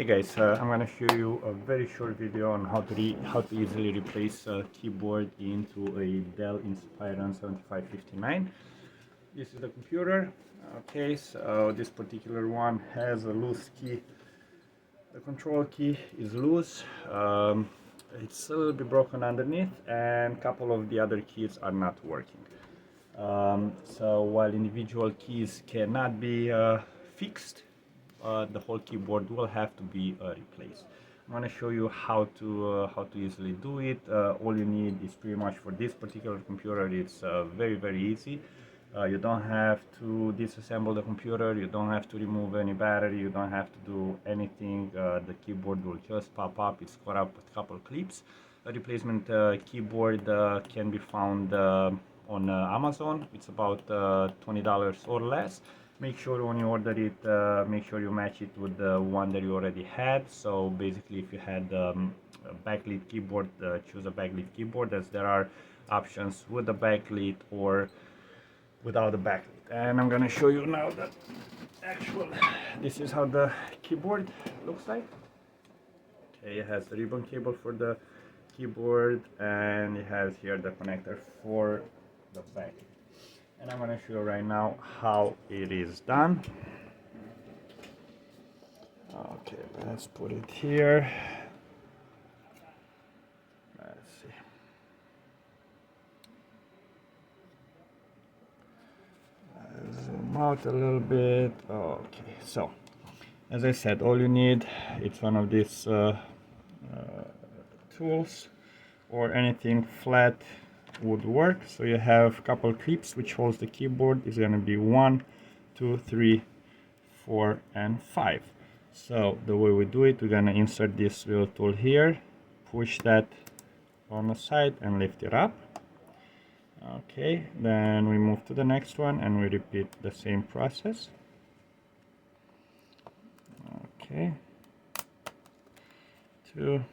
Hey guys, I'm gonna show you a very short video on how to easily replace a keyboard into a Dell Inspiron 7559. This is the computer. Okay, so this particular one has a loose key. The control key is loose. It's a little bit broken underneath, and a couple of the other keys are not working. So while individual keys cannot be fixed, the whole keyboard will have to be replaced. I'm going to show you how to easily do it. All you need is pretty much for this particular computer. It's very easy. You don't have to disassemble the computer. You don't have to remove any battery. You don't have to do anything. The keyboard will just pop up. It's cut up with a couple clips. A replacement keyboard can be found on Amazon. It's about $20 or less. Make sure when you order it, make sure you match it with the one that you already had. So basically, if you had a backlit keyboard, choose a backlit keyboard, as there are options with a backlit or without a backlit. And I'm gonna show you now the actual, this is how the keyboard looks like. Okay, it has the ribbon cable for the keyboard, and it has here the connector for the backlit. And I'm going to show you right now how it is done. Okay, let's put it here. Let's see. Zoom out a little bit. Okay, so as I said, all you need, it's one of these tools or anything flat would work. So you have a couple clips which holds the keyboard. Is going to be 1, 2, 3, 4, and 5. So the way we do it, we're going to insert this little tool here, push that on the side and lift it up. Okay, then we move to the next one and we repeat the same process. Okay, 2,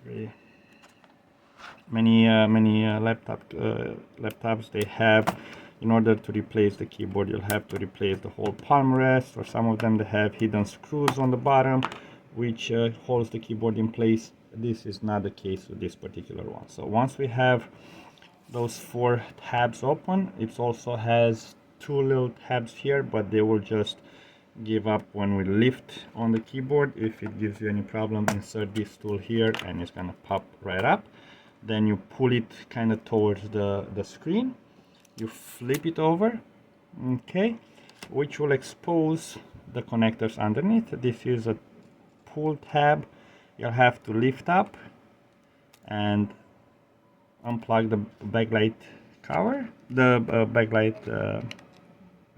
3. Many laptops, they have, in order to replace the keyboard, you'll have to replace the whole palm rest, or some of them they have hidden screws on the bottom which holds the keyboard in place. This is not the case with this particular one. So once we have those 4 tabs open, it also has 2 little tabs here, but they will just give up when we lift on the keyboard. If it gives you any problem, insert this tool here and it's gonna pop right up. Then you pull it kind of towards the screen, you flip it over, okay, which will expose the connectors underneath. This is a pull tab. You'll have to lift up and unplug the backlight cover, the backlight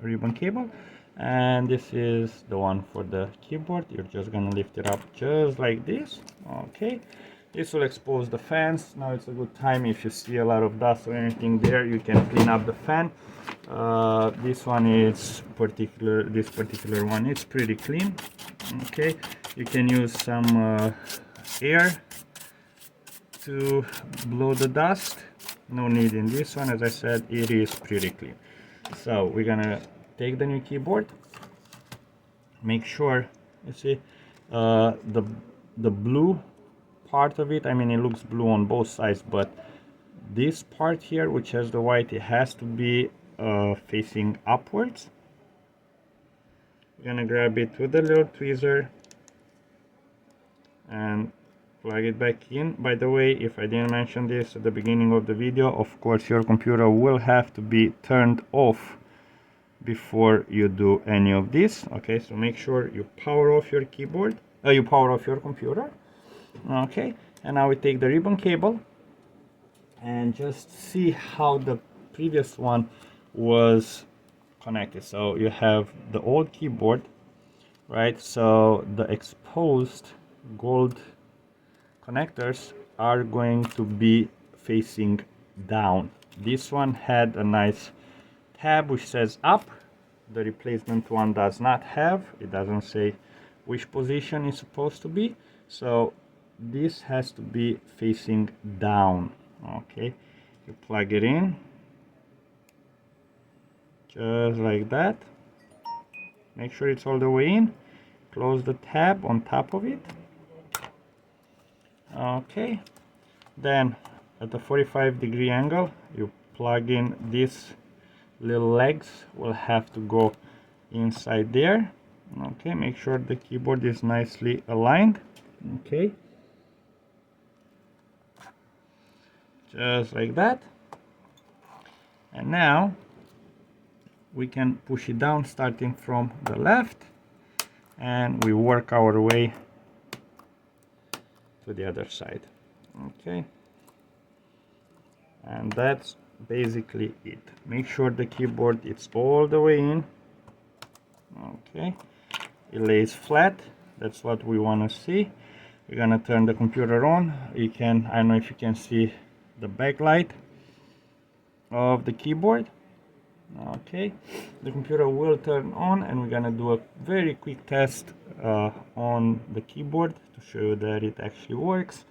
ribbon cable, and this is the one for the keyboard. You're just gonna lift it up just like this. Okay, this will expose the fans. Now it's a good time, if you see a lot of dust or anything there, you can clean up the fan. This one is this particular one, it's pretty clean. Okay, you can use some air to blow the dust. No need in this one, as I said, it is pretty clean. So we're gonna take the new keyboard, make sure you see the blue part of it. I mean, it looks blue on both sides, but this part here, which has the white, it has to be facing upwards. We're gonna grab it with a little tweezer and plug it back in. By the way, if I didn't mention this at the beginning of the video, of course your computer will have to be turned off before you do any of this. Okay, so make sure you power off your keyboard, you power off your computer. Okay, and now we take the ribbon cable and just see how the previous one was connected. So you have the old keyboard, right? So the exposed gold connectors are going to be facing down. This one had a nice tab which says up. The replacement one does not have. It doesn't say which position it's supposed to be. So this has to be facing down. Okay, you plug it in just like that. make sure it's all the way in. Close the tab on top of it. Okay, then at a 45-degree angle you plug in these little legs, will have to go inside there. Okay, make sure the keyboard is nicely aligned. Okay, just like that. And now we can push it down starting from the left, and we work our way to the other side. Okay, and that's basically it. Make sure the keyboard it's all the way in. Okay, it lays flat. That's what we want to see. We're gonna turn the computer on. You can, I don't know if you can see the backlight of the keyboard. Okay, the computer will turn on, and we're gonna do a very quick test on the keyboard to show you that it actually works.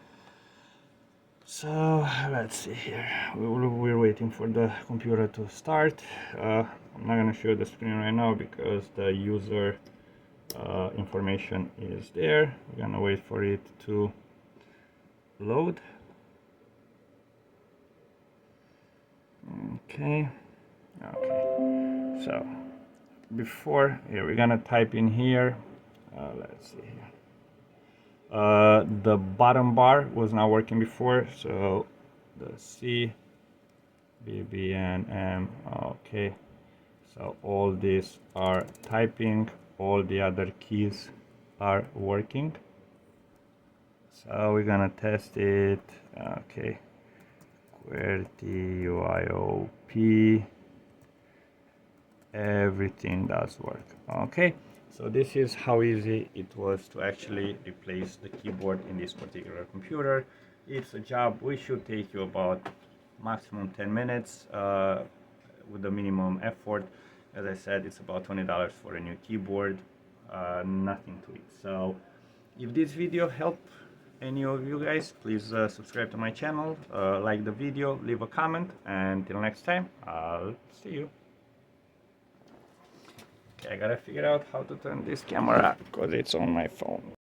So let's see here. We're waiting for the computer to start. I'm not gonna show the screen right now because the user information is there. We're gonna wait for it to load. Okay. So before here, we're gonna type in here. Let's see here. The bottom bar was not working before, so the C, B, B, and M. Okay, so all these are typing, all the other keys are working. So we're gonna test it. Okay, QWERTY, UIOP, everything does work. Okay, so this is how easy it was to actually replace the keyboard in this particular computer. It's a job which should take you about maximum 10 minutes with the minimum effort. As I said, it's about $20 for a new keyboard, nothing to it. So if this video helped any of you guys, please subscribe to my channel, like the video, leave a comment, and until next time, I'll see you. Okay, I gotta figure out how to turn this camera because it's on my phone.